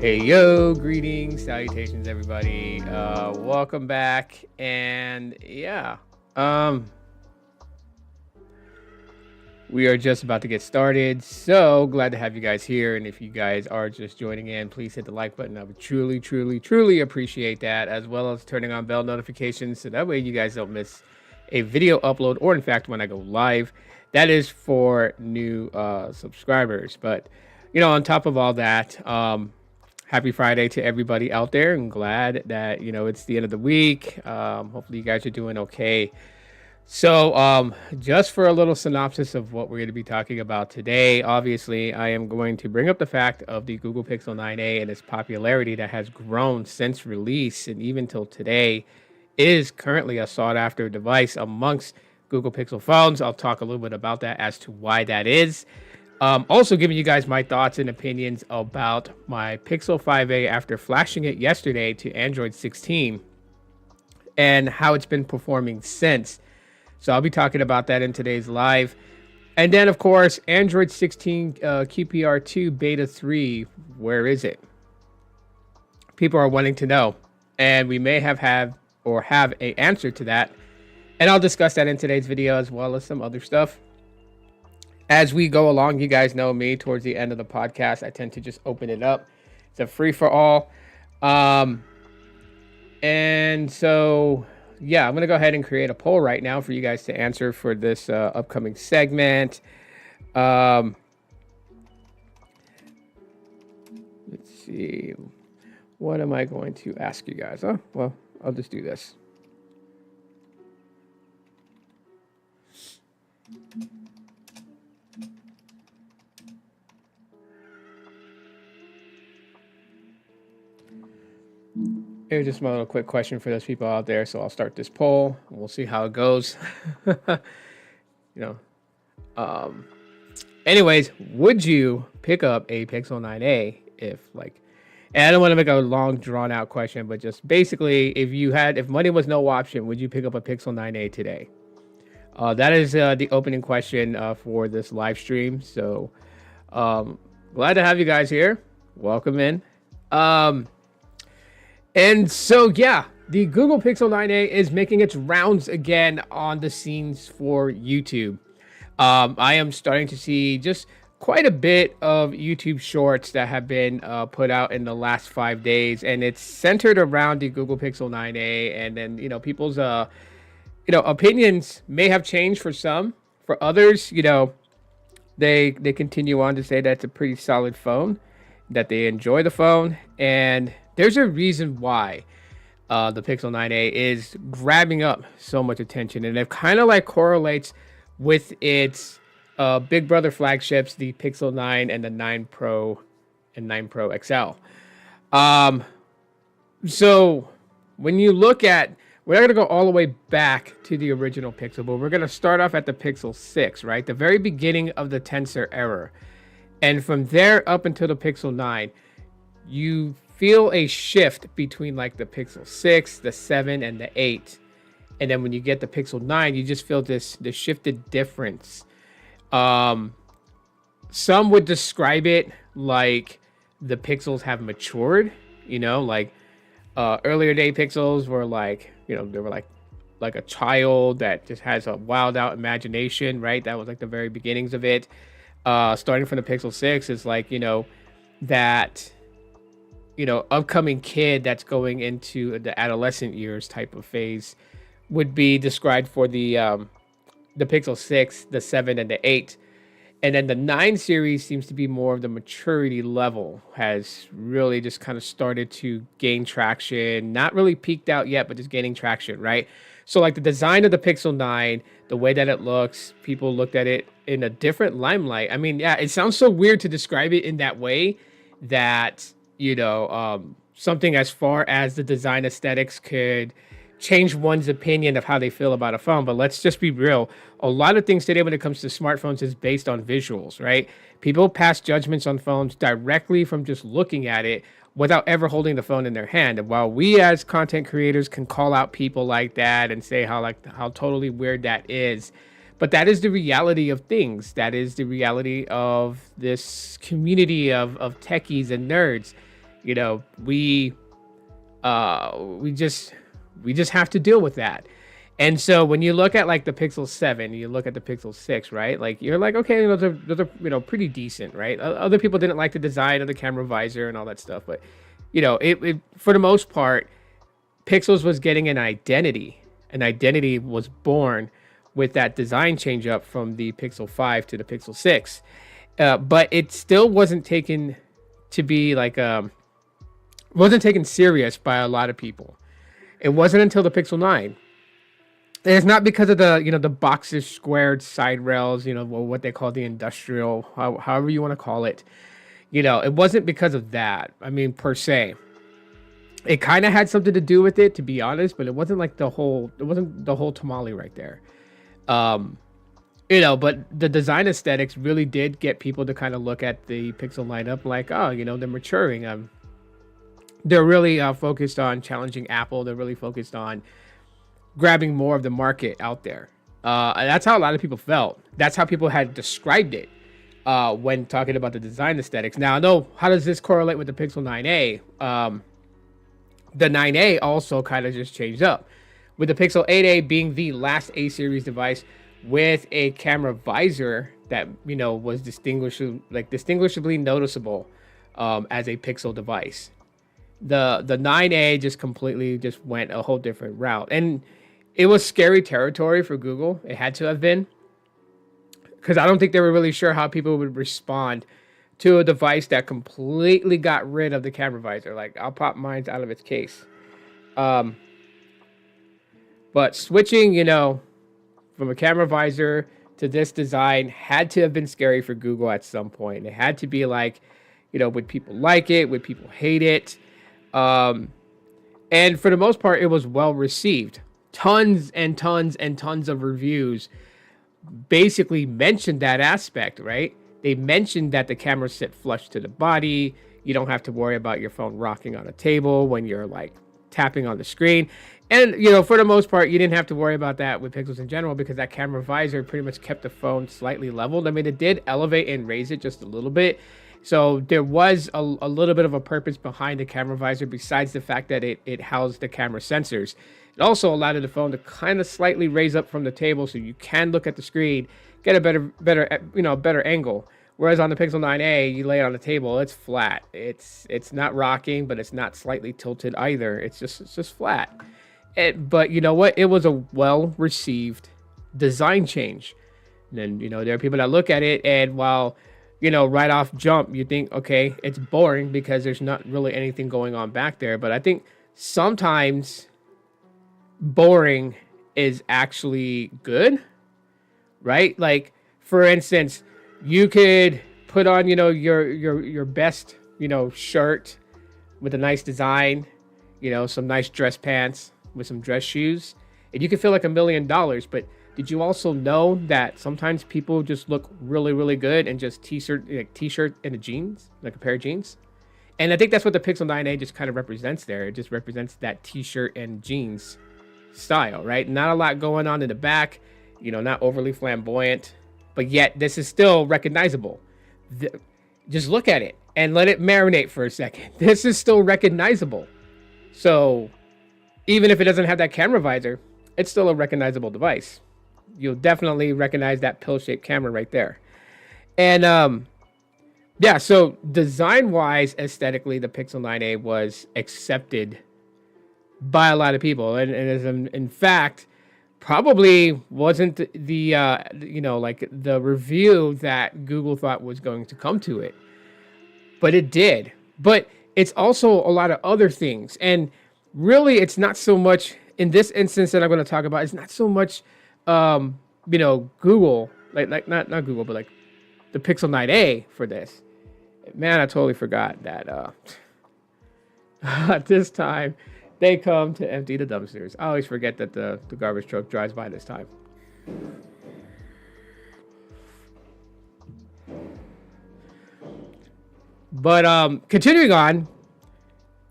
Hey yo, greetings, salutations everybody. Welcome back. And yeah, um we are just about to get started. So glad to have you guys here. And if you guys are just joining in, please hit the like button. I would truly appreciate that, as well as turning on bell notifications so that way you guys don't miss a video upload, or in fact when I go live. That is for new subscribers. But on top of all that, happy Friday to everybody out there. I'm glad that it's the end of the week. Hopefully you guys are doing okay. So, just for a little synopsis of what we're going to be talking about today, obviously, I am going to bring up the fact of the Google Pixel 9a and its popularity that has grown since release, and even till today is currently a sought after device amongst Google Pixel phones. I'll talk a little bit about that as to why that is. Also giving you guys my thoughts and opinions about my Pixel 5a after flashing it yesterday to Android 16 and how it's been performing since. So I'll be talking about that in today's live. And then, of course, Android 16 QPR 2 Beta 3, where is it? People are wanting to know. And we may have an answer to that. And I'll discuss that in today's video, as well as some other stuff. As we go along, you guys know me, towards the end of the podcast, I tend to just open it up. It's a free-for-all. And so, yeah, I'm going to go ahead and create a poll right now for you guys to answer for this upcoming segment. Let's see. What am I going to ask you guys? Oh, well, I'll just do this. Here's just my little quick question for those people out there. So I'll start this poll and we'll see how it goes. Anyways, would you pick up a Pixel 9a if and I don't want to make a long drawn out question, but just basically if money was no option, would you pick up a Pixel 9a today? That is the opening question for this live stream. So glad to have you guys here. Welcome in. And so, yeah, the Google Pixel 9a is making its rounds again on the scenes for YouTube. I am starting to see just quite a bit of YouTube shorts that have been put out in the last 5 days, and it's centered around the Google Pixel 9a. And then, people's, opinions may have changed for some. For others, they continue on to say that it's a pretty solid phone, that they enjoy the phone, and there's a reason why the Pixel 9a is grabbing up so much attention, and it kind of correlates with its big brother flagships, the Pixel 9 and the 9 Pro and 9 Pro XL. So when you look at, we're not going to go all the way back to the original Pixel, but we're going to start off at the Pixel 6, right? The very beginning of the Tensor era. And from there up until the Pixel 9, you feel a shift between the Pixel 6, the 7, and the 8. And then when you get the Pixel 9, you just feel this shifted difference. Some would describe it like the pixels have matured, earlier day pixels were they were like a child that just has a wild out imagination, right? That was the very beginnings of it. Starting from the Pixel 6 is that upcoming kid that's going into the adolescent years type of phase would be described for the Pixel 6, the 7, and the 8. And then the 9 series seems to be more of the maturity level, has really just kind of started to gain traction. Not really peaked out yet, but just gaining traction, right? So the design of the Pixel 9, the way that it looks, people looked at it in a different limelight. I mean, yeah, it sounds so weird to describe it in that way, that something as far as the design aesthetics could change one's opinion of how they feel about a phone. But let's just be real. A lot of things today when it comes to smartphones is based on visuals, right? People pass judgments on phones directly from just looking at it without ever holding the phone in their hand. And while we as content creators can call out people like that and say how totally weird that is, but that is the reality of things. That is the reality of this community of techies and nerds. You know, we just have to deal with that. And so when you look at like the Pixel 7, you look at the Pixel 6, right? Like you're like, okay, those are pretty decent, right? Other people didn't like the design of the camera visor and all that stuff, but it for the most part, Pixels was getting an identity. An identity was born with that design change up from the Pixel 5 to the Pixel 6. But it still wasn't taken to be like wasn't taken serious by a lot of people. It wasn't until the Pixel 9. And it's not because of the the boxes squared side rails, what they call the industrial, however you want to call it. It wasn't because of that. I mean, per se. It kind of had something to do with it, to be honest, but it wasn't like it wasn't the whole tamale right there. But the design aesthetics really did get people to kind of look at the Pixel lineup like, oh, they're maturing. They're really focused on challenging Apple. They're really focused on grabbing more of the market out there. And that's how a lot of people felt. That's how people had described it when talking about the design aesthetics. Now, I know, how does this correlate with the Pixel 9a? The 9a also kind of just changed up, with the Pixel 8a being the last A series device with a camera visor that was distinguishably noticeable as a Pixel device. The 9a just completely just went a whole different route, and it was scary territory for Google. It had to have been, because I don't think they were really sure how people would respond to a device that completely got rid of the camera visor. Like, I'll pop mine out of its case. But switching, from a camera visor to this design had to have been scary for Google at some point. It had to be like, would people like it? Would people hate it? And for the most part, it was well received. Tons and tons and tons of reviews basically mentioned that aspect, right? They mentioned that the camera sit flush to the body. You don't have to worry about your phone rocking on a table when you're like tapping on the screen. And, for the most part, you didn't have to worry about that with Pixels in general, because that camera visor pretty much kept the phone slightly leveled. I mean, it did elevate and raise it just a little bit. So there was a little bit of a purpose behind the camera visor, besides the fact that it housed the camera sensors. It also allowed the phone to kind of slightly raise up from the table, so you can look at the screen, get a better angle. Whereas on the Pixel 9a, you lay it on the table, it's flat. It's not rocking, but it's not slightly tilted either. It's just flat. But you know what? It was a well-received design change. And then, there are people that look at it, and while, right off jump, you think, okay, it's boring because there's not really anything going on back there. But I think sometimes boring is actually good, right? Like, for instance, you could put on, your best, shirt with a nice design, some nice dress pants with some dress shoes, and you could feel like $1 million. But did you also know that sometimes people just look really, really good in just t-shirt and jeans, like a pair of jeans? And I think that's what the Pixel 9a just kind of represents there. It just represents that t-shirt and jeans style, right? Not a lot going on in the back, not overly flamboyant, but yet this is still recognizable. Just look at it and let it marinate for a second. This is still recognizable. So even if it doesn't have that camera visor, it's still a recognizable device. You'll definitely recognize that pill-shaped camera right there. And yeah, so design-wise, aesthetically, the Pixel 9a was accepted by a lot of people, and as in fact, probably wasn't the the review that Google thought was going to come to it, but it did. But it's also a lot of other things, and really, it's not so much in this instance that I'm going to talk about. It's not so much, Google, like not Google, but like the Pixel 9a for this. Man, I totally forgot that this time they come to empty the dumpsters. I always forget that the garbage truck drives by this time. But continuing on,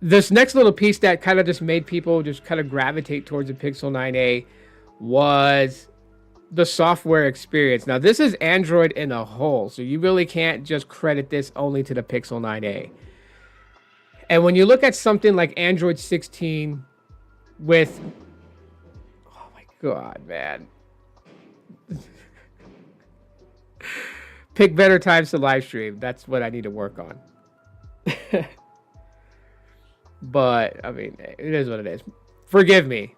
this next little piece that kind of just made people just kind of gravitate towards the Pixel 9a was the software experience. Now, this is Android in a whole, so you really can't just credit this only to the Pixel 9a. And when you look at something like Android 16 with, oh my God, man, pick better times to live stream. That's what I need to work on. But I mean, it is what it is. Forgive me.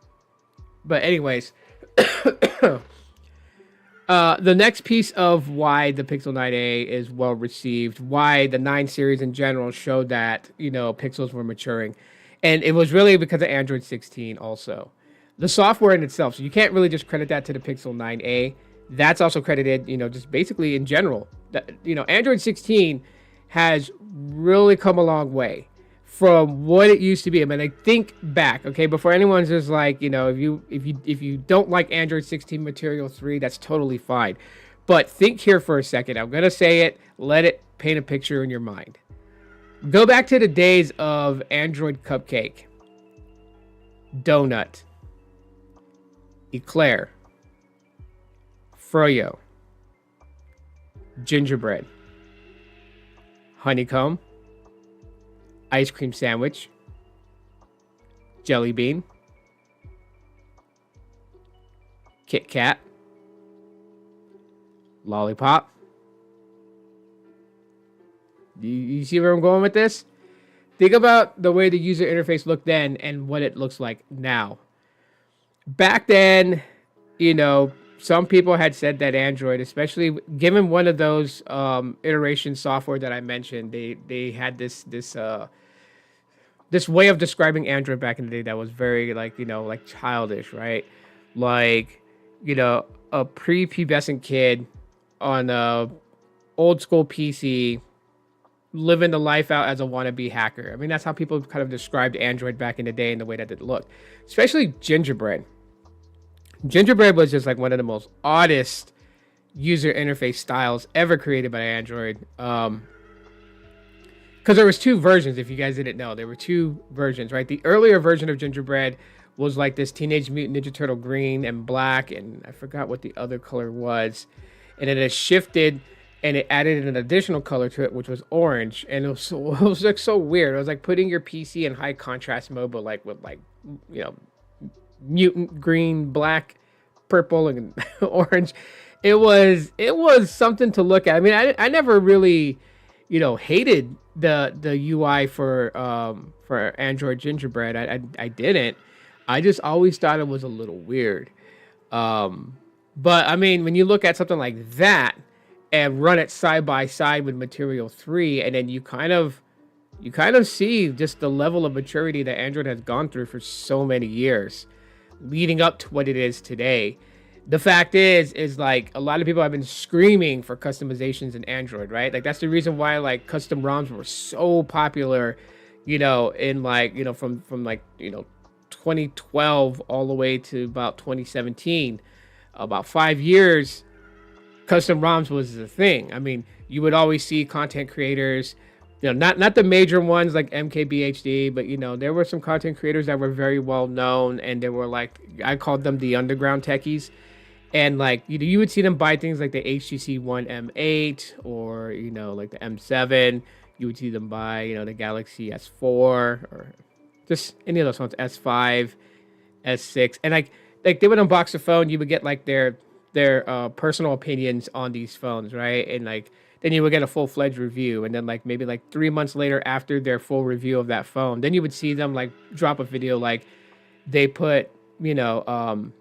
But anyways, the next piece of why the Pixel 9a is well received, why the 9 series in general showed that, you know, pixels were maturing, and it was really because of Android 16 also. The software in itself, so you can't really just credit that to the Pixel 9a. That's also credited, you know, just basically in general. That, you know, Android 16 has really come a long way from what it used to be. I mean, I think back, okay, before anyone's just like, you know, if you don't like Android 16 Material 3, that's totally fine. But think here for a second. I'm gonna say it. Let it paint a picture in your mind. Go back to the days of Android Cupcake, Donut, Eclair, Froyo, Gingerbread, Honeycomb, Ice Cream Sandwich, Jelly Bean, Kit Kat, Lollipop. You see where I'm going with this? Think about the way the user interface looked then and what it looks like now. Back then, you know, some people had said that Android, especially given one of those iteration software that I mentioned, they had this way of describing Android back in the day that was very, like, you know, like childish, right? Like, you know, a pre-pubescent kid on a old school PC living the life out as a wannabe hacker. I mean, that's how people kind of described Android back in the day and the way that it looked. Especially Gingerbread. Gingerbread was just like one of the most oddest user interface styles ever created by Android. Because there was 2 versions, if you guys didn't know. There were 2 versions, right? The earlier version of Gingerbread was like this Teenage Mutant Ninja Turtle green and black, and I forgot what the other color was. And then it shifted, and it added an additional color to it, which was orange. And it was like so weird. It was like putting your PC in high contrast mode, but like with, like, you know, mutant green, black, purple, and orange. It was something to look at. I mean, I never really, you know, hated the UI for Android Gingerbread. I didn't. I just always thought it was a little weird. But I mean, when you look at something like that and run it side by side with Material 3, and then you kind of see just the level of maturity that Android has gone through for so many years, leading up to what it is today. The fact is like a lot of people have been screaming for customizations in Android, right? Like that's the reason why like custom ROMs were so popular, you know, in like, you know, from like, you know, 2012 all the way to about 2017, about 5 years, custom ROMs was the thing. I mean, you would always see content creators, you know, not the major ones like MKBHD, but, you know, there were some content creators that were very well known, and they were like, I called them the underground techies. And like, you would see them buy things like the HTC One M8 or, you know, like the M7. You would see them buy, you know, the Galaxy S4 or just any of those phones, S5, S6. And like they would unbox the phone. You would get like their personal opinions on these phones, right? And like then you would get a full-fledged review. And then like maybe like 3 months later after their full review of that phone, then you would see them like drop a video like they put, you know,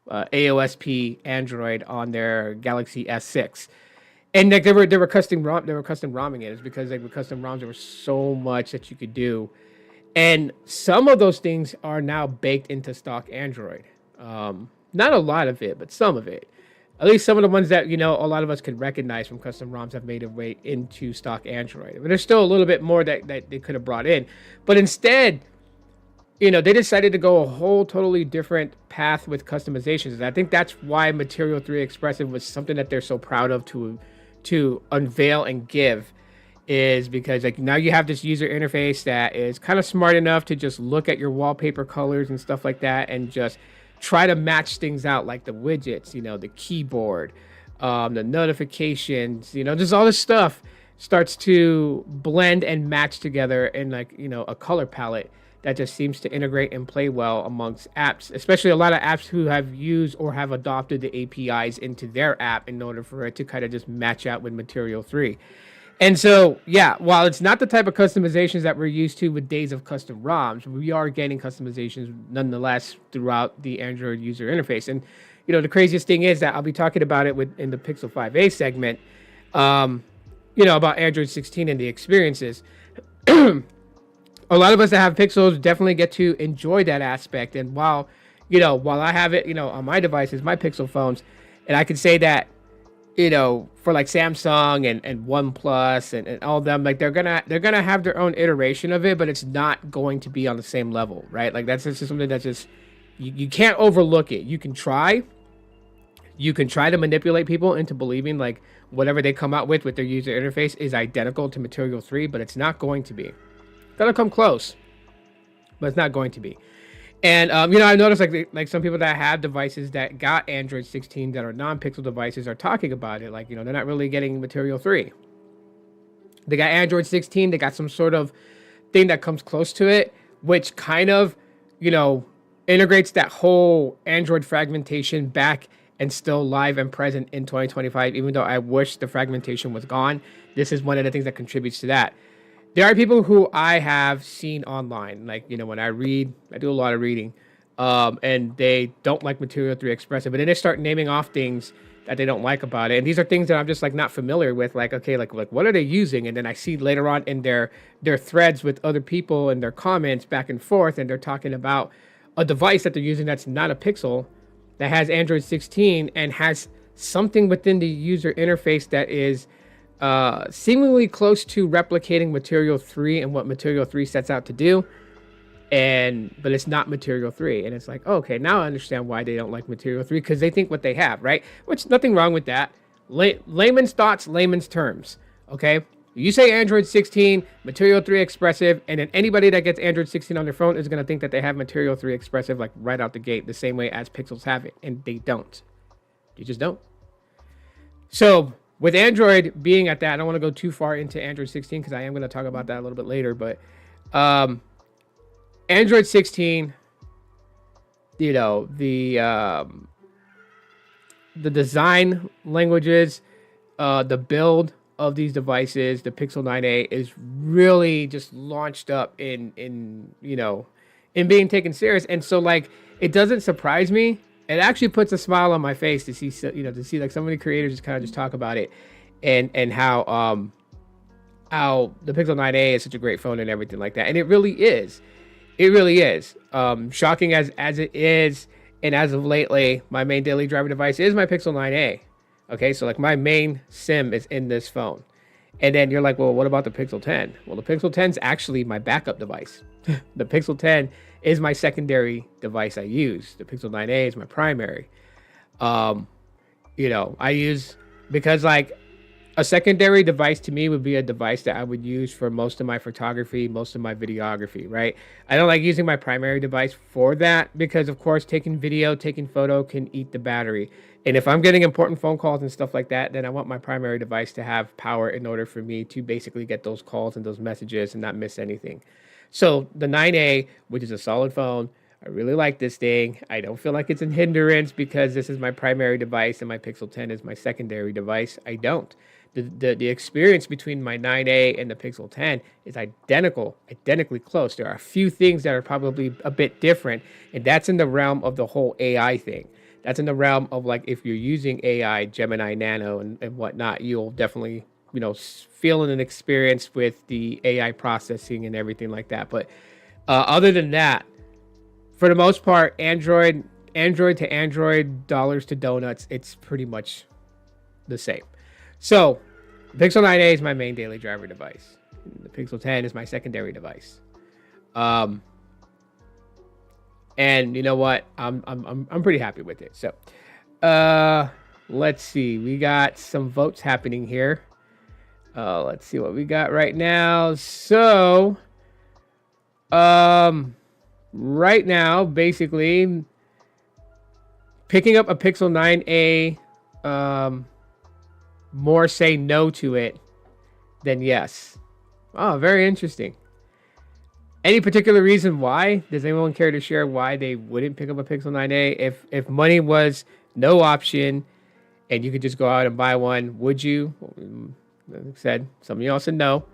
AOSP Android on their Galaxy S6, and like they were custom ROMing it. It's because like with custom ROMs there was so much that you could do, and some of those things are now baked into stock Android. Not a lot of it, but some of it. At least some of the ones that, you know, a lot of us could recognize from custom ROMs have made their way into stock Android. But there's still a little bit more that they could have brought in, but instead, you know, they decided to go a whole totally different path with customizations. And I think that's why Material 3 Expressive was something that they're so proud of to unveil and give, is because like now you have this user interface that is kind of smart enough to just look at your wallpaper colors and stuff like that and just try to match things out, like the widgets, you know, the keyboard, the notifications, you know, just all this stuff. starts to blend and match together in like, a color palette that just seems to integrate and play well amongst apps, especially a lot of apps who have used or have adopted the APIs into their app in order for it to kind of just match out with Material 3. And so, yeah, while it's not the type of customizations that we're used to with days of custom ROMs, we are getting customizations nonetheless throughout the Android user interface. And, the craziest thing is that I'll be talking about it in the Pixel 5a segment, about Android 16 and the experiences. A lot of us that have Pixels definitely get to enjoy that aspect. And while I have it, on my devices, my Pixel phones, and I can say that, for like Samsung and OnePlus and all of them, like they're gonna have their own iteration of it, but it's not going to be on the same level, right? Like that's just something that's just you can't overlook it. You can try to manipulate people into believing like whatever they come out with their user interface is identical to Material 3, but it's not going to be. It's gonna come close, but it's not going to be. And I noticed like some people that have devices that got Android 16 that are non-Pixel devices are talking about it. Like, they're not really getting Material 3. They got Android 16. They got some sort of thing that comes close to it, which kind of, integrates that whole Android fragmentation back and still live and present in 2025. Even though I wish the fragmentation was gone, this is one of the things that contributes to that. There are people who I have seen online, like, when I read, I do a lot of reading, and they don't like Material 3 Expressive, but then they start naming off things that they don't like about it. And these are things that I'm just like not familiar with. Like, okay, like what are they using? And then I see later on in their threads with other people and their comments back and forth, and they're talking about a device that they're using that's not a Pixel, that has Android 16 and has something within the user interface that is seemingly close to replicating Material 3 and what Material 3 sets out to do, but it's not Material 3. And it's like, oh, okay, now I understand why they don't like Material 3, because they think what they have, right? Which, nothing wrong with that. Layman's thoughts, layman's terms, okay? You say Android 16, Material 3 Expressive, and then anybody that gets Android 16 on their phone is going to think that they have Material 3 Expressive like right out the gate, the same way as Pixels have it, and they don't. You just don't. So with Android being at that, I don't want to go too far into Android 16 because I am going to talk about that a little bit later. But Android 16, the design languages, the build of these devices, the Pixel 9a is really just launched up in being taken serious. And so like it doesn't surprise me. It actually puts a smile on my face to see like so many creators just kind of just talk about it and how the Pixel 9a is such a great phone and everything like that. And it really is. It really is. Shocking as it is, and as of lately, my main daily driver device is my Pixel 9a. Okay, so like my main SIM is in this phone. And then you're like, well, what about the Pixel 10? Well, the Pixel 10 is actually my backup device. The Pixel 10 is my secondary device I use. The Pixel 9a is my primary. I use, because like a secondary device to me would be a device that I would use for most of my photography, most of my videography, right? I don't like using my primary device for that because, of course, taking video, taking photo can eat the battery. And if I'm getting important phone calls and stuff like that, then I want my primary device to have power in order for me to basically get those calls and those messages and not miss anything. So the 9a, which is a solid phone, I really like this thing. I don't feel like it's a hindrance because this is my primary device and my Pixel 10 is my secondary device. I don't. The experience between my 9a and the Pixel 10 is identically close. There are a few things that are probably a bit different, and that's in the realm of the whole AI thing. That's in the realm of like if you're using AI, Gemini Nano and whatnot, you'll definitely feel an experience with the AI processing and everything like that. But other than that, for the most part, Android to Android, dollars to donuts, it's pretty much the same. So the Pixel 9a is my main daily driver device. The Pixel 10 is my secondary device. And you know what? I'm pretty happy with it. So let's see. We got some votes happening here. Let's see what we got right now. So right now, basically picking up a Pixel 9a, more say no to it then yes. Oh, very interesting. Any particular reason why? Does anyone care to share why they wouldn't pick up a Pixel 9a if money was no option and you could just go out and buy one? Would you? Like I said, some of y'all said no.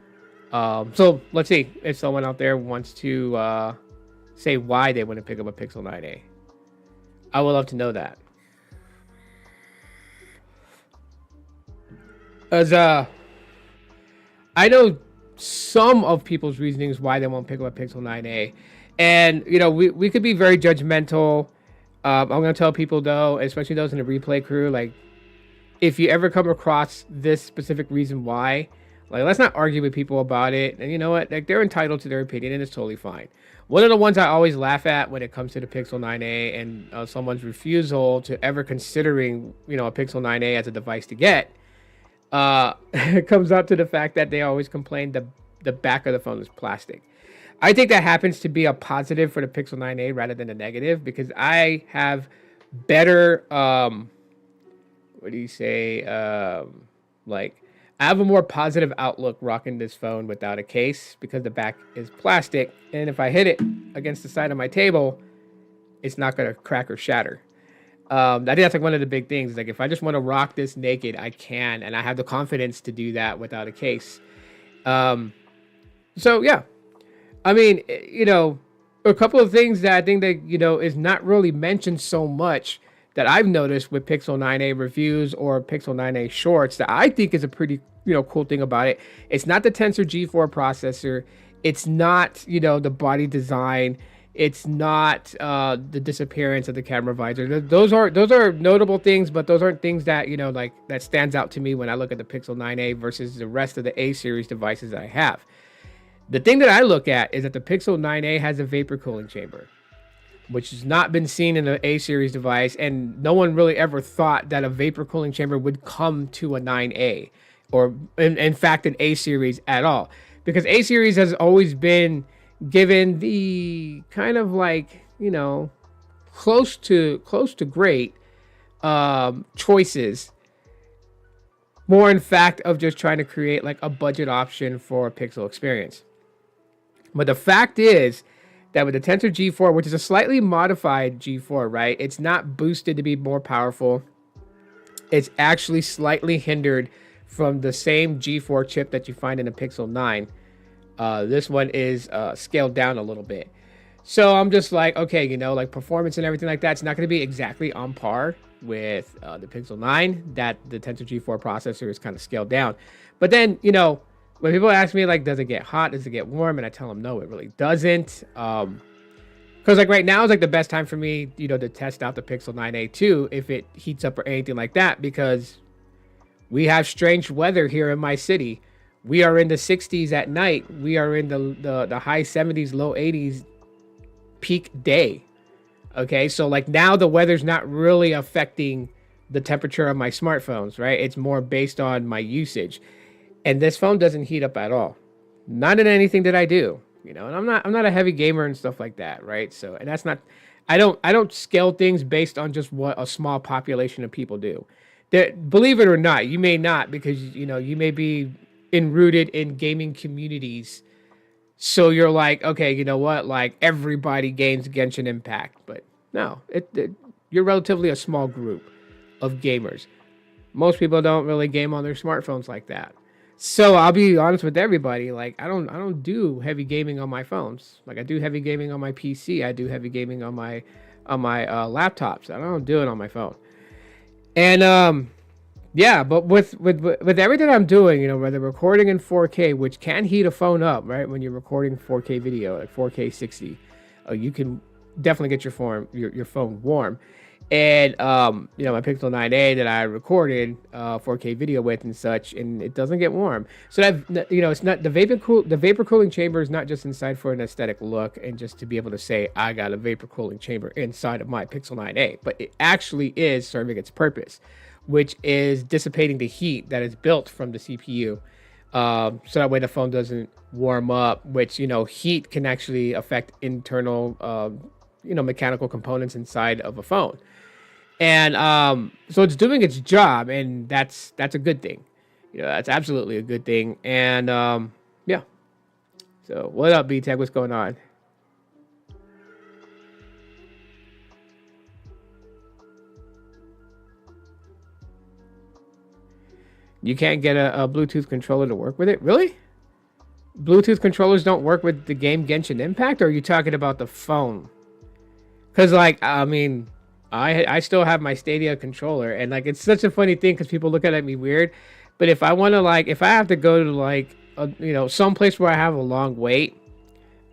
So let's see if someone out there wants to say why they wouldn't pick up a Pixel 9a. I would love to know that. As I know some of people's reasonings why they won't pick up a Pixel 9a, and you know we could be very judgmental. I'm gonna tell people though, especially those in the replay crew, like if you ever come across this specific reason why, like let's not argue with people about it. And you know what, like they're entitled to their opinion and it's totally fine. One of the ones I always laugh at when it comes to the Pixel 9a and someone's refusal to ever considering, you know, a Pixel 9a as a device to get, it comes up to the fact that they always complain the back of the phone is plastic. I think that happens to be a positive for the Pixel 9a rather than a negative, because I have better what do you say, like I have a more positive outlook rocking this phone without a case, because the back is plastic, and if I hit it against the side of my table, it's not going to crack or shatter. I think that's like one of the big things. Like if I just want to rock this naked, I can, and I have the confidence to do that without a case. So yeah, I mean, you know, a couple of things that I think that, you know, is not really mentioned so much that I've noticed with Pixel 9a reviews or Pixel 9a shorts that I think is a pretty, you know, cool thing about it. It's not the Tensor G4 processor. It's not, you know, the body design. It's not the disappearance of the camera visor. Those are notable things, but those aren't things that, you know, like that stands out to me when I look at the Pixel 9a versus the rest of the A series devices that I have. The thing that I look at is that the Pixel 9a has a vapor cooling chamber, which has not been seen in the A series device, and no one really ever thought that a vapor cooling chamber would come to a 9a, or in fact an A series at all, because A series has always been given the kind of like, you know, close to great choices, more in fact of just trying to create like a budget option for a Pixel experience. But the fact is that with the Tensor G4, which is a slightly modified G4, right? It's not boosted to be more powerful. It's actually slightly hindered from the same G4 chip that you find in the Pixel 9. This one is scaled down a little bit. So I'm just like, okay, you know, like performance and everything like that, it's not going to be exactly on par with the Pixel 9, that the Tensor G4 processor is kind of scaled down. But then, you know, when people ask me, like, does it get hot? Does it get warm? And I tell them, no, it really doesn't. Because, like, right now is, like, the best time for me, you know, to test out the Pixel 9a too, if it heats up or anything like that, because we have strange weather here in my city. We are in the 60s at night. We are in the high 70s, low 80s peak day. Okay, so, like, now the weather's not really affecting the temperature of my smartphones, right? It's more based on my usage. And this phone doesn't heat up at all. Not in anything that I do, you know. And I'm not a heavy gamer and stuff like that, right? So, and that's not, I don't scale things based on just what a small population of people do. Believe it or not, you may not, because, you know, you may be enrooted in gaming communities. So you're like, okay, you know what? Like everybody games Genshin Impact, but no, you're relatively a small group of gamers. Most people don't really game on their smartphones like that. So I'll be honest with everybody. Like I don't do heavy gaming on my phones. Like I do heavy gaming on my PC. I do heavy gaming on my laptops. I don't do it on my phone. And yeah, but with everything I'm doing, you know, whether recording in 4K, which can heat a phone up, right? When you're recording 4K video, like 4K 60, you can definitely get your phone warm. And you know, my Pixel 9a that I recorded 4K video with and such, and it doesn't get warm. So that, you know, it's not the vapor cooling chamber is not just inside for an aesthetic look and just to be able to say I got a vapor cooling chamber inside of my Pixel 9a, but it actually is serving its purpose, which is dissipating the heat that is built from the CPU. So that way the phone doesn't warm up, which, you know, heat can actually affect internal, you know, mechanical components inside of a phone. And so it's doing its job, and that's a good thing. That's absolutely a good thing. And yeah. So what up, B Tech? What's going on? You can't get a Bluetooth controller to work with it, really? Bluetooth controllers don't work with the game Genshin Impact, or are you talking about the phone? Because like, I mean, I still have my Stadia controller, and like it's such a funny thing because people look at me weird. But if I want to like, if I have to go to like, some place where I have a long wait,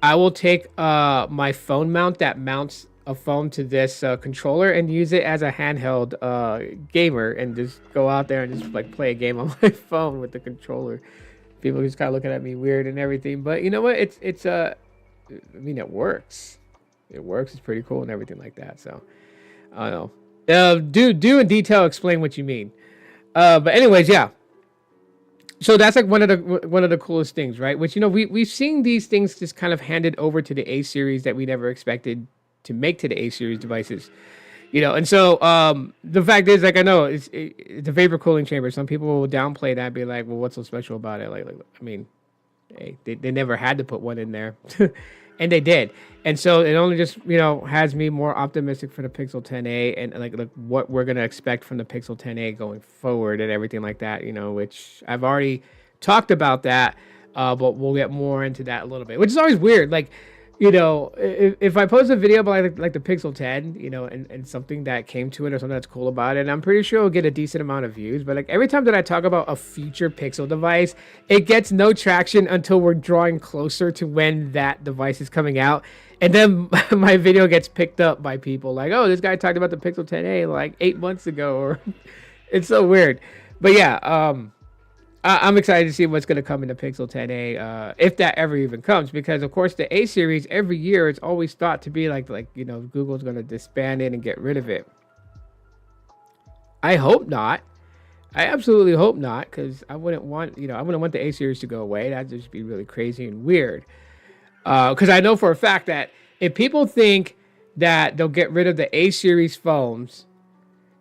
I will take my phone mount that mounts a phone to this controller and use it as a handheld gamer, and just go out there and just like play a game on my phone with the controller. People just kind of looking at me weird and everything, but you know what? I mean, it works. It works. It's pretty cool and everything like that. So I don't know. Do in detail explain what you mean. But anyways, yeah. So that's like one of the coolest things, right? Which we've seen these things just kind of handed over to the A series that we never expected to make to the A series devices. And so the fact is, like, I know it's a vapor cooling chamber. Some people will downplay that, be like, well, what's so special about it? Like I mean, hey, they never had to put one in there. And they did. And so it only just, has me more optimistic for the Pixel 10a, and like what we're going to expect from the Pixel 10a going forward and everything like that, which I've already talked about that, but we'll get more into that a little bit, which is always weird. Like, if I post a video about like the Pixel 10, and something that came to it or something that's cool about it, I'm pretty sure it'll get a decent amount of views. But like every time that I talk about a future Pixel device, it gets no traction until we're drawing closer to when that device is coming out. And then my video gets picked up by people like, oh, this guy talked about the Pixel 10a like 8 months ago, or it's so weird. But yeah, I'm excited to see what's going to come in the Pixel 10a, if that ever even comes, because of course the A series every year it's always thought to be like Google's going to disband it and get rid of it. I hope not. I absolutely hope not, because I wouldn't want the A series to go away. That'd just be really crazy and weird. Because I know for a fact that if people think that they'll get rid of the A series phones,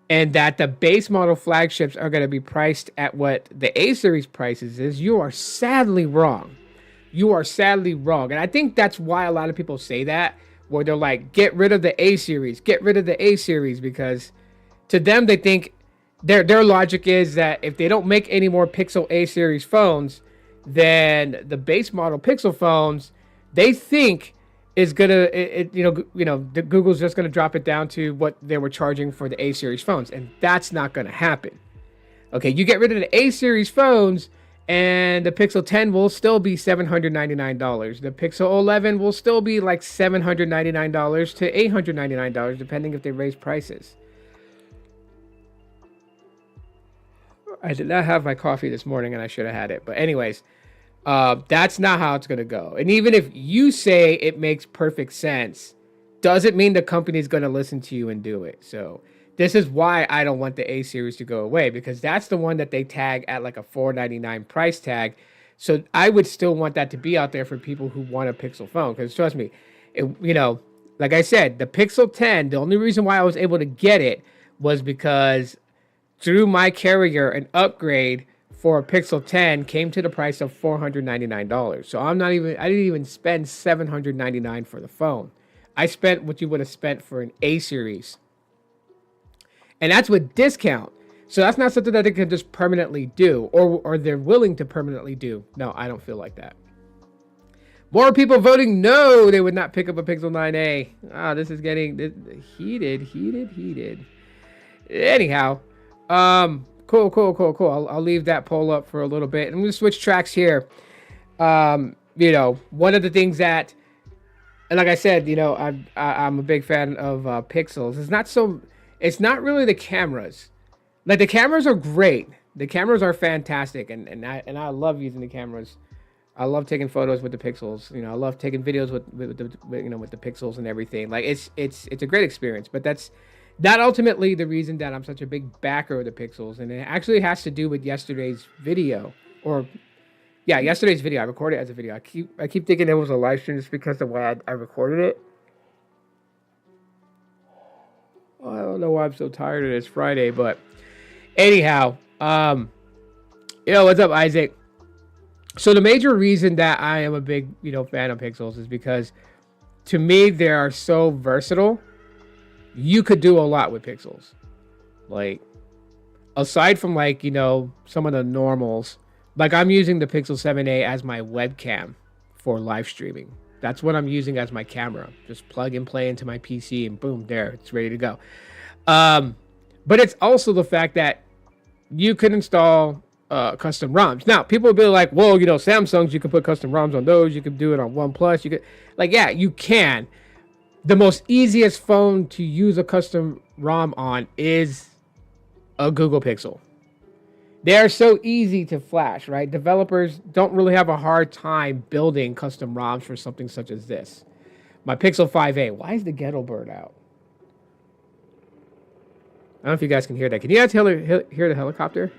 and that the base model flagships are going to be priced at what the A series prices is, you are sadly wrong. You are sadly wrong. And I think that's why a lot of people say that, where they're like, get rid of the A series, get rid of the A series, because to them, they think their logic is that if they don't make any more Pixel A series phones, then the base model Pixel phones, they think is gonna Google's just gonna drop it down to what they were charging for the A series phones, and that's not gonna happen. Okay, you get rid of the A series phones, and the Pixel 10 will still be $799. The Pixel 11 will still be like $799 to $899, depending if they raise prices. I did not have my coffee this morning, and I should have had it. But anyways, that's not how it's going to go. And even if you say it makes perfect sense, doesn't mean the company is going to listen to you and do it. So this is why I don't want the A series to go away, because that's the one that they tag at like a $499 price tag. So I would still want that to be out there for people who want a Pixel phone. Because trust me, like I said, the Pixel 10, the only reason why I was able to get it was because through my carrier, an upgrade for a Pixel 10 came to the price of $499. So I didn't even spend $799 for the phone. I spent what you would have spent for an A series. And that's with discount. So that's not something that they can just permanently do, or they're willing to permanently do. No, I don't feel like that. More people voting no, they would not pick up a Pixel 9a. This is getting heated. Anyhow, cool. I'll leave that poll up for a little bit. I'm going to switch tracks here. One of the things that, and like I said, I'm a big fan of Pixels. It's not really the cameras. Like, the cameras are great. The cameras are fantastic, and I love using the cameras. I love taking photos with the Pixels. I love taking videos with the Pixels and everything. Like, it's a great experience, but that's not ultimately the reason that I'm such a big backer of the Pixels. And it actually has to do with yesterday's video, yesterday's video. I recorded it as a video. I keep thinking it was a live stream just because of the way I recorded it. I don't know why I'm so tired. It's Friday, but anyhow, Yo, what's up, Isaac? So the major reason that I am a big, fan of pixels is because to me they are so versatile. You could do a lot with pixels. Like aside from like, some of the normals, like I'm using the Pixel 7a as my webcam for live streaming. That's what I'm using as my camera. Just plug and play into my PC and boom, there, it's ready to go. Um, but it's also the fact that you can install custom ROMs. Now, people will be like, well, Samsungs, you can put custom ROMs on those. You can do it on OnePlus. You could, like, yeah, you can. The most easiest phone to use a custom ROM on is a Google Pixel. They are so easy to flash, right? Developers don't really have a hard time building custom ROMs for something such as this. My Pixel 5a. Why is the ghetto bird out? I don't know if you guys can hear that. Can you guys hear the helicopter?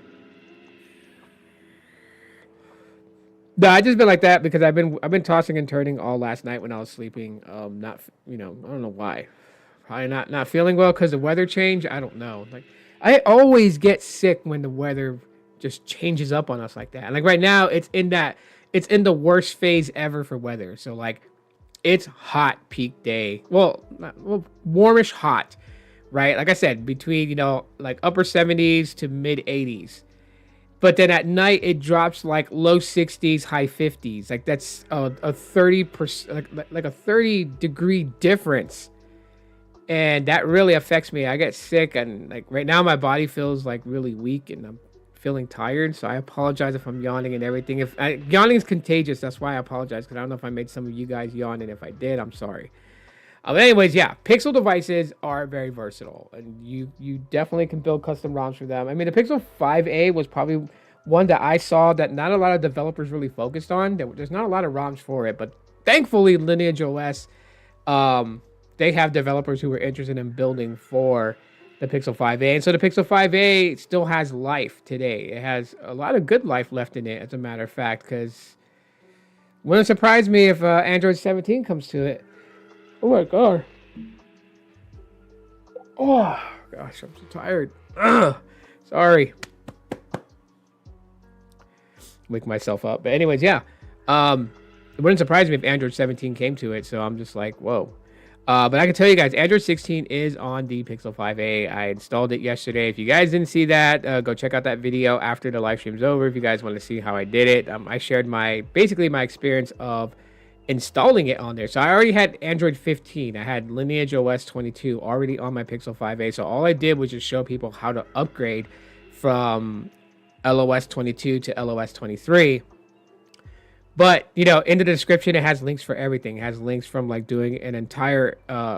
No, I just been like that because I've been tossing and turning all last night when I was sleeping. Not I don't know why. Probably not feeling well because the weather change. I don't know. Like I always get sick when the weather just changes up on us like that. And like right now, it's in the worst phase ever for weather. So like, it's hot peak day. Well, warmish hot, right? Like I said, between like upper 70s to mid 80s. But then at night it drops like low 60s, high 50s. Like that's a 30%, like a 30-degree difference, and that really affects me. I get sick, and like right now my body feels like really weak, and I'm feeling tired. So I apologize if I'm yawning and everything. If yawning is contagious, that's why I apologize, because I don't know if I made some of you guys yawn, and if I did, I'm sorry. But anyways, yeah, Pixel devices are very versatile, and you definitely can build custom ROMs for them. I mean, the Pixel 5a was probably one that I saw that not a lot of developers really focused on. There's not a lot of ROMs for it, but thankfully, Lineage OS, they have developers who are interested in building for the Pixel 5a, and so the Pixel 5a still has life today. It has a lot of good life left in it, as a matter of fact, because it wouldn't surprise me if Android 17 comes to it. Oh my god. Oh gosh, I'm so tired. Ugh. Sorry. Wake myself up. But anyways, yeah. It wouldn't surprise me if Android 17 came to it, so I'm just like, whoa. But I can tell you guys, Android 16 is on the Pixel 5a. I installed it yesterday. If you guys didn't see that, go check out that video after the live stream's over. If you guys want to see how I did it, I shared basically my experience of installing it on there. So I already had Android 15. I had Lineage OS 22 already on my Pixel 5a. So all I did was just show people how to upgrade from LOS 22 to LOS 23. But, in the description, it has links for everything. It has links from like doing an entire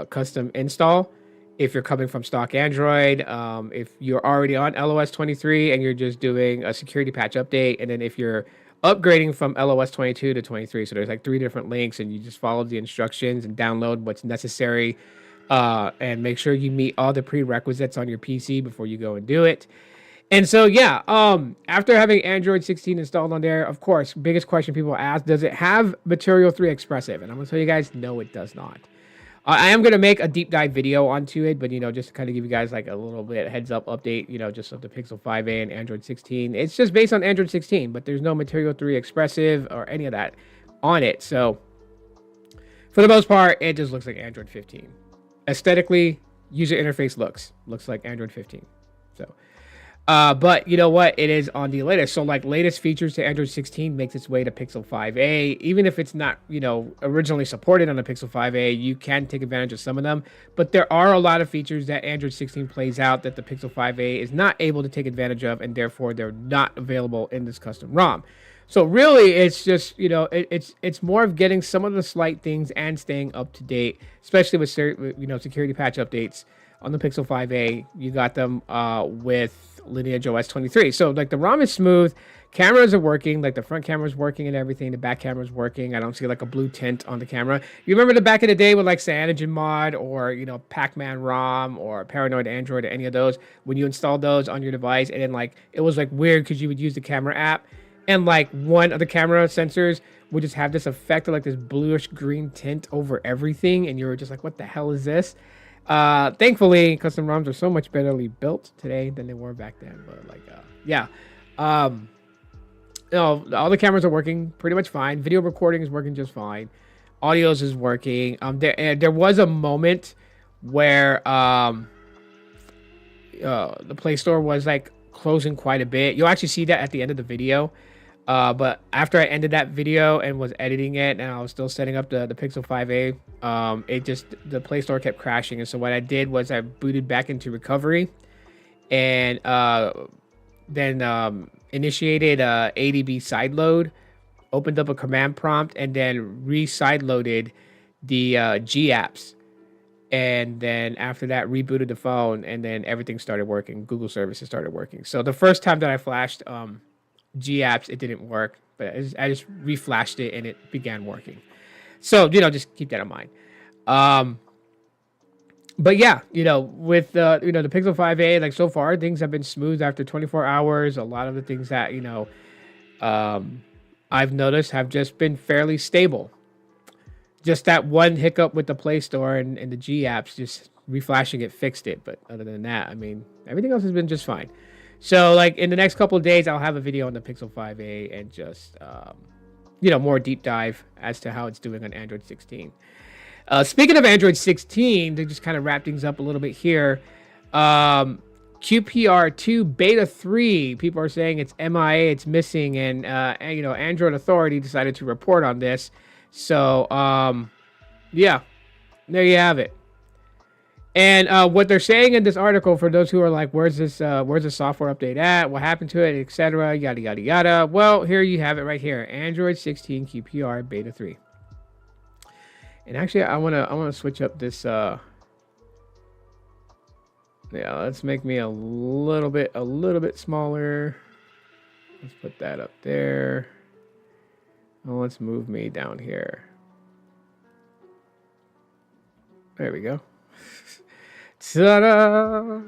custom install if you're coming from stock Android, if you're already on LOS 23 and you're just doing a security patch update, and then if you're upgrading from LOS 22 to 23. So there's like 3 different links, and you just follow the instructions and download what's necessary, and make sure you meet all the prerequisites on your PC before you go and do it. And so, yeah, after having Android 16 installed on there, of course, biggest question people ask, does it have Material 3 Expressive? And I'm going to tell you guys, no, it does not. I am going to make a deep dive video onto it, but, just to kind of give you guys like a little bit heads up update, just of the Pixel 5a and Android 16. It's just based on Android 16, but there's no Material 3 Expressive or any of that on it. So for the most part, it just looks like Android 15. Aesthetically, user interface looks like Android 15. So, but you know what? It is on the latest. So like latest features to Android 16 makes its way to Pixel 5a. Even if it's not, originally supported on the Pixel 5a, you can take advantage of some of them. But there are a lot of features that Android 16 plays out that the Pixel 5a is not able to take advantage of, and therefore they're not available in this custom ROM. So really, it's just, it's more of getting some of the slight things and staying up to date, especially with, security patch updates on the Pixel 5a. You got them with Lineage OS 23. So like the ROM is smooth, cameras are working, like the front camera is working and everything, the back camera is working. I don't see like a blue tint on the camera. You remember the back of the day with like CyanogenMod or Pac-Man ROM or Paranoid Android or any of those, when you installed those on your device, and then like it was like weird because you would use the camera app and like one of the camera sensors would just have this effect of like this bluish green tint over everything, and you were just like, what the hell is this? Thankfully, custom ROMs are so much betterly built today than they were back then. But like, yeah. no, all the cameras are working pretty much fine. Video recording is working just fine. Audios is working. There was a moment where the Play Store was like closing quite a bit. You'll actually see that at the end of the video. But after I ended that video and was editing it, and I was still setting up the Pixel 5a, the Play Store kept crashing. And so what I did was I booted back into recovery, and then initiated a ADB sideload, opened up a command prompt, and then re-sideloaded the G apps. And then after that, rebooted the phone, and then everything started working. Google services started working. So the first time that I flashed G apps, it didn't work, but I just reflashed it and it began working. So, just keep that in mind. But yeah, with the Pixel 5a, like so far things have been smooth after 24 hours. A lot of the things that, I've noticed have just been fairly stable. Just that one hiccup with the Play Store and the G apps, just reflashing it fixed it. But other than that, I mean, everything else has been just fine. So, like, in the next couple of days, I'll have a video on the Pixel 5a and just, more deep dive as to how it's doing on Android 16. Speaking of Android 16, to just kind of wrap things up a little bit here, QPR 2 Beta 3, people are saying it's MIA, it's missing, and Android Authority decided to report on this. So, yeah, there you have it. And what they're saying in this article, for those who are like, where's the software update at? What happened to it, etc., yada, yada, yada. Well, here you have it right here. Android 16 QPR Beta 3. And actually, I wanna switch up this. Yeah, let's make me a little bit smaller. Let's put that up there. Well, let's move me down here. There we go. Ta-da!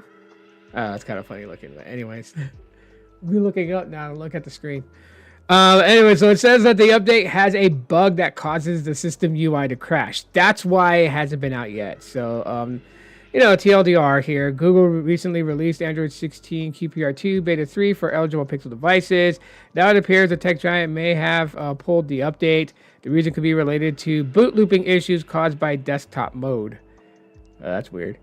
That's kind of funny looking, but anyways, we're looking up now to look at the screen. Anyway, so it says that the update has a bug that causes the system UI to crash. That's why it hasn't been out yet. So, TLDR here. Google recently released Android 16 QPR2 Beta 3 for eligible Pixel devices. Now it appears the tech giant may have pulled the update. The reason could be related to boot looping issues caused by desktop mode. That's weird.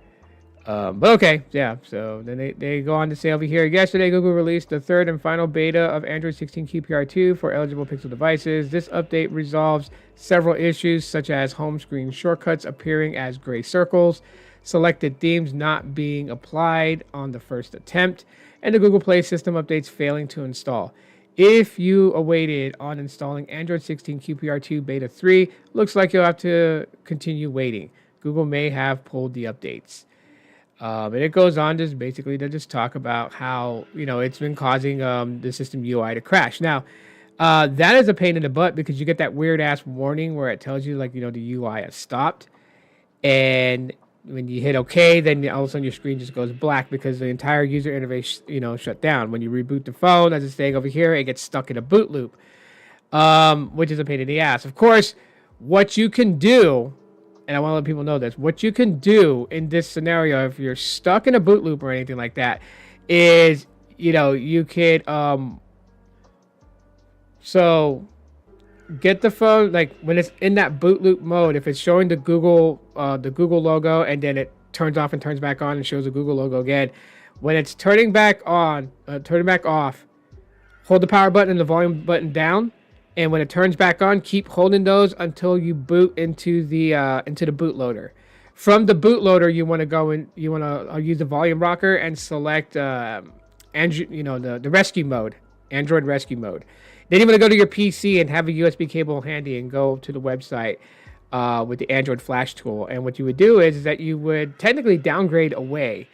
But okay, yeah, so then they go on to say over here, yesterday Google released the third and final beta of Android 16 QPR2 for eligible Pixel devices. This update resolves several issues such as home screen shortcuts appearing as gray circles, selected themes not being applied on the first attempt, and the Google Play system updates failing to install. If you awaited on installing Android 16 QPR2 Beta 3, looks like you'll have to continue waiting. Google may have pulled the updates. And it goes on to basically to talk about how, it's been causing the system UI to crash. Now, that is a pain in the butt because you get that weird ass warning where it tells you the UI has stopped. And when you hit OK, then all of a sudden your screen just goes black because the entire user interface, shut down. When you reboot the phone, as it's saying over here, it gets stuck in a boot loop, which is a pain in the ass. Of course, what you can do, and I want to let people know this, what you can do in this scenario, if you're stuck in a boot loop or anything like that, is, you could, so get the phone, like when it's in that boot loop mode, if it's showing the Google logo and then it turns off and turns back on and shows the Google logo again, when it's turning back off, hold the power button and the volume button down. And when it turns back on, keep holding those until you boot into the bootloader. From the bootloader, you want to go in. You want to use the volume rocker and select the rescue mode, Android rescue mode. Then you want to go to your PC and have a USB cable handy and go to the website with the Android Flash tool. And what you would do is that you would technically downgrade away,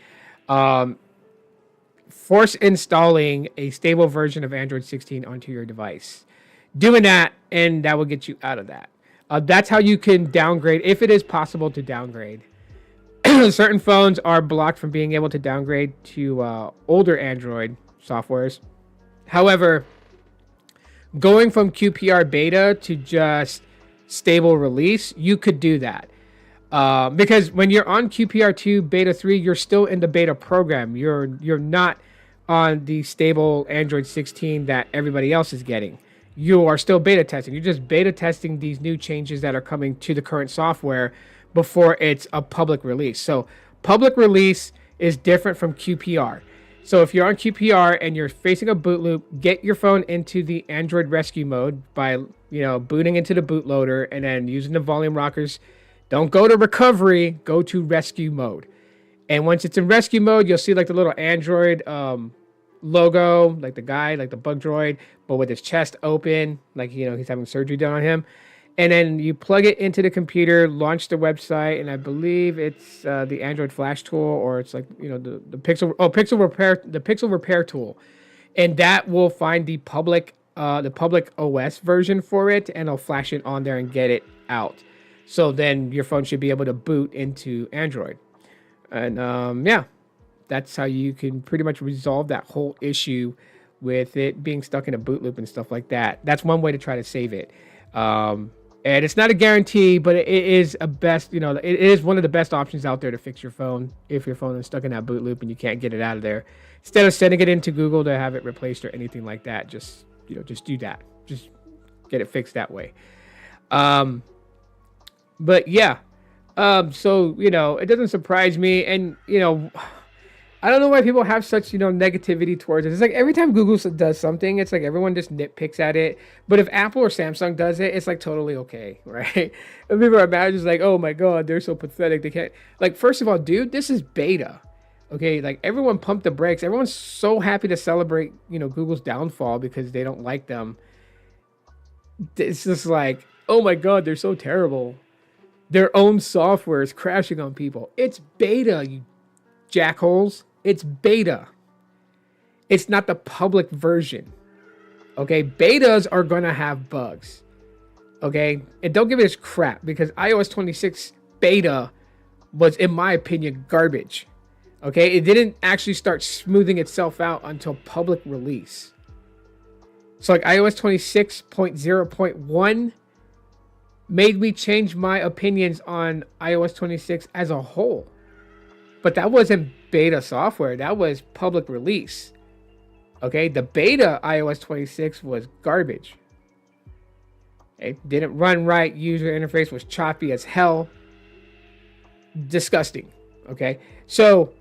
force installing a stable version of Android 16 onto your device. Doing that, and that will get you out of that. That's how you can downgrade, if it is possible to downgrade. Certain phones are blocked from being able to downgrade to older Android softwares. However, going from QPR beta to just stable release, you could do that. Because when you're on QPR2 beta 3, you're still in the beta program. You're not on the stable Android 16 that everybody else is getting. You are still beta testing. You're just beta testing these new changes that are coming to the current software before it's a public release. So public release is different from QPR. So if you're on QPR and you're facing a boot loop, get your phone into the Android rescue mode by, booting into the bootloader and then using the volume rockers. Don't go to recovery, go to rescue mode. And once it's in rescue mode, you'll see like the little Android logo, like the guy, like the bug droid, but with his chest open, like, he's having surgery done on him. And then you plug it into the computer, launch the website, and I believe it's the Android Flash tool, or it's like, the Pixel Repair tool. And that will find the public OS version for it, and it'll flash it on there and get it out. So then your phone should be able to boot into Android. And yeah, that's how you can pretty much resolve that whole issue with it being stuck in a boot loop and stuff like that. That's one way to try to save it. And it's not a guarantee, but it is a best, it is one of the best options out there to fix your phone if your phone is stuck in that boot loop and you can't get it out of there. Instead of sending it into Google to have it replaced or anything like that, just do that. Just get it fixed that way. But yeah, so, it doesn't surprise me. And, I don't know why people have such, negativity towards it. It's like every time Google does something, it's like everyone just nitpicks at it. But if Apple or Samsung does it, it's like totally okay, right? And people are mad, just like, oh my God, they're so pathetic. They can't, like, first of all, dude, this is beta. Okay, like everyone pumped the brakes. Everyone's so happy to celebrate, Google's downfall because they don't like them. It's just like, oh my God, they're so terrible. Their own software is crashing on people. It's beta, you jackholes. It's beta. It's not the public version. Okay, betas are going to have bugs. Okay, and don't give it its crap, because iOS 26 beta was, in my opinion, garbage. Okay, it didn't actually start smoothing itself out until public release. So like iOS 26.0.1 made me change my opinions on iOS 26 as a whole. But that wasn't beta software. That was public release. Okay, the beta iOS 26 was garbage. It didn't run right. User interface was choppy as hell. Disgusting. Okay, so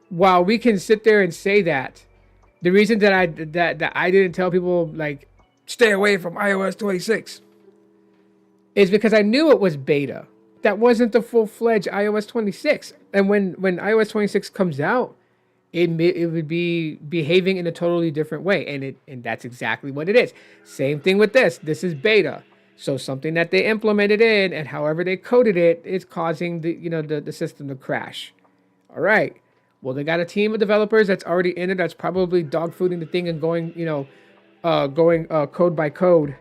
while we can sit there and say that, the reason that I didn't tell people like stay away from iOS 26 is because I knew it was beta. That wasn't the full-fledged iOS 26. And when iOS 26 comes out, it would be behaving in a totally different way. And that's exactly what it is. Same thing with this. This is beta. So something that they implemented in and however they coded it is causing the system to crash. All right. Well, they got a team of developers that's already in it, that's probably dogfooding the thing and going code by code.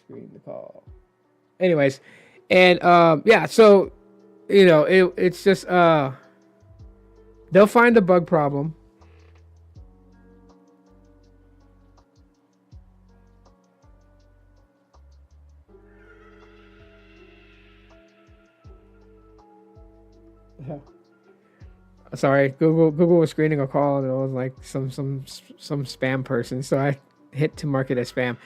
Screen the call. Anyways, and yeah, so it's just they'll find the bug problem. Yeah. Sorry, Google was screening a call and it was like some spam person, so I hit to mark it as spam.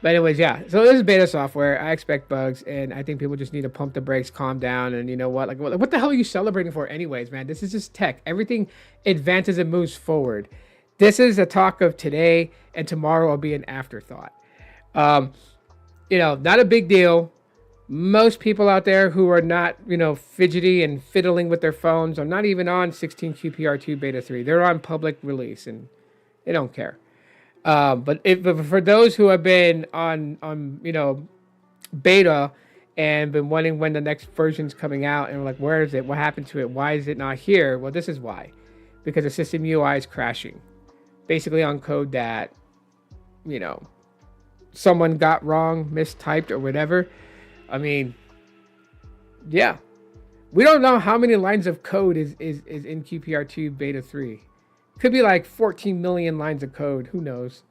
But anyways, yeah, so this is beta software. I expect bugs, and I think people just need to pump the brakes, calm down, and you know what? Like, what the hell are you celebrating for anyways, man? This is just tech. Everything advances and moves forward. This is a talk of today, and tomorrow will be an afterthought. Not a big deal. Most people out there who are not, fidgety and fiddling with their phones are not even on 16 QPR2 Beta 3. They're on public release, and they don't care. But for those who have been on beta and been wondering when the next version's coming out and like, where is it? What happened to it? Why is it not here? Well, this is why. Because the system UI is crashing. Basically on code that, someone got wrong, mistyped or whatever. I mean, yeah. We don't know how many lines of code is in QPR2 Beta 3. Could be like 14 million lines of code. Who knows?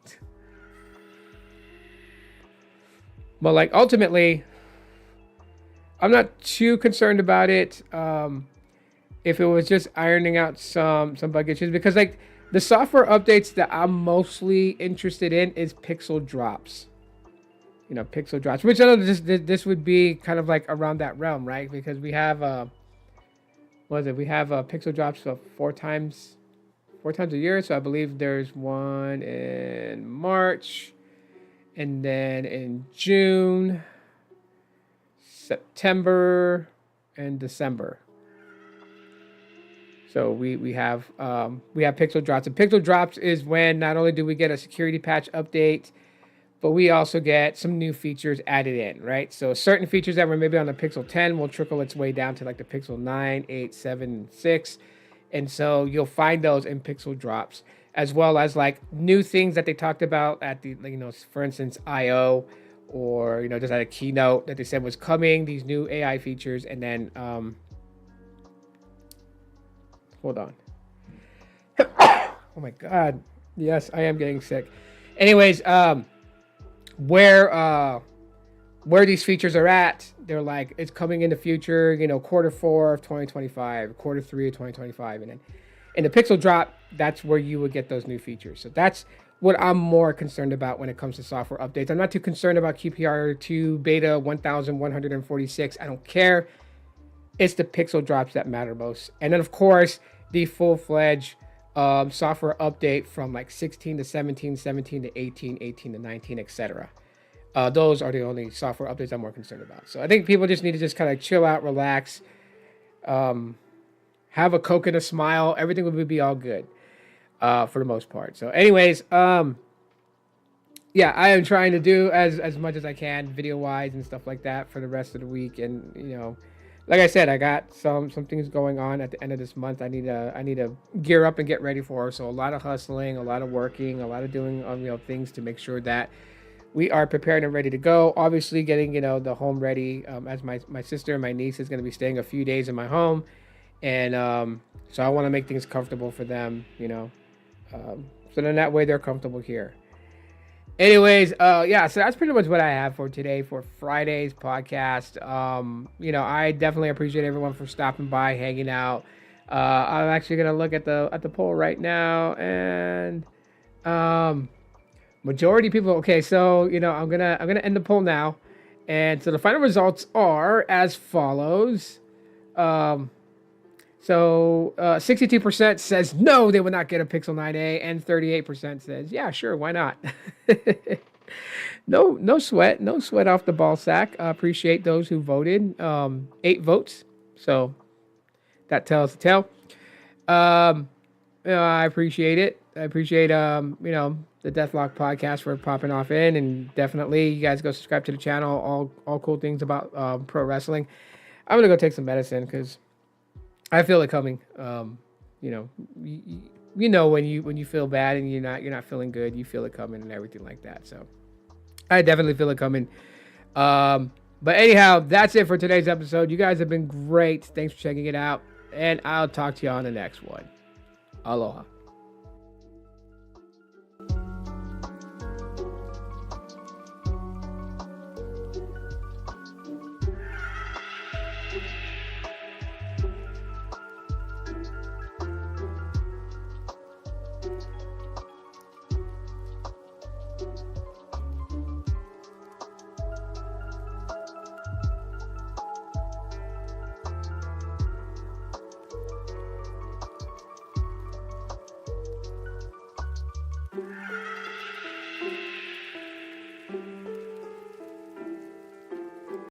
But like ultimately, I'm not too concerned about it. if it was just ironing out some bug issues, because like the software updates that I'm mostly interested in is pixel drops. Pixel drops, which I know this would be kind of like around that realm, right? Because we have what is it? We have pixel drops of four times a year. So I believe there's one in March, and then in June, September, and December. So we have pixel drops. And pixel drops is when not only do we get a security patch update, but we also get some new features added in, right? So certain features that were maybe on the Pixel 10 will trickle its way down to like the Pixel 9, 8, 7, 6. And so you'll find those in pixel drops, as well as like new things that they talked about at the, for instance, I/O, or, just at a keynote that they said was coming, these new AI features. And then, hold on. Oh my God. Yes, I am getting sick. Anyways, where these features are at, they're like, it's coming in the future, quarter 4 of 2025, quarter 3 of 2025. And then in the pixel drop, that's where you would get those new features. So that's what I'm more concerned about when it comes to software updates. I'm not too concerned about QPR 2 beta 1146. I don't care. It's the pixel drops that matter most. And then of course, the full-fledged software update from like 16 to 17, 17 to 18, 18 to 19, etc. Those are the only software updates I'm more concerned about. So I think people just need to just kind of chill out, relax, have a Coke and a smile. Everything will be all good for the most part. So anyways, yeah, I am trying to do as much as I can video-wise and stuff like that for the rest of the week. And, like I said, I got some things going on at the end of this month. I need to gear up and get ready for. So a lot of hustling, a lot of working, a lot of doing things to make sure that we are prepared and ready to go. Obviously, getting the home ready, as my sister and my niece is going to be staying a few days in my home, and so I want to make things comfortable for them. So then that way they're comfortable here. Anyways, yeah, so that's pretty much what I have for today for Friday's podcast. I definitely appreciate everyone for stopping by, hanging out. I'm actually gonna look at the poll right now, and majority of people. Okay, so I'm gonna end the poll now, and so the final results are as follows. So 62% says no, they would not get a Pixel 9a, and 38% says yeah, sure, why not? No sweat off the ball sack. Appreciate those who voted. 8 votes, so that tells the tale. I appreciate it. I appreciate the Deathlock podcast for popping off in, and definitely you guys go subscribe to the channel. All cool things about pro wrestling. I'm gonna go take some medicine because I feel it coming. When you feel bad and you're not feeling good, you feel it coming and everything like that. So I definitely feel it coming. But anyhow, that's it for today's episode. You guys have been great. Thanks for checking it out, and I'll talk to you on the next one. Aloha.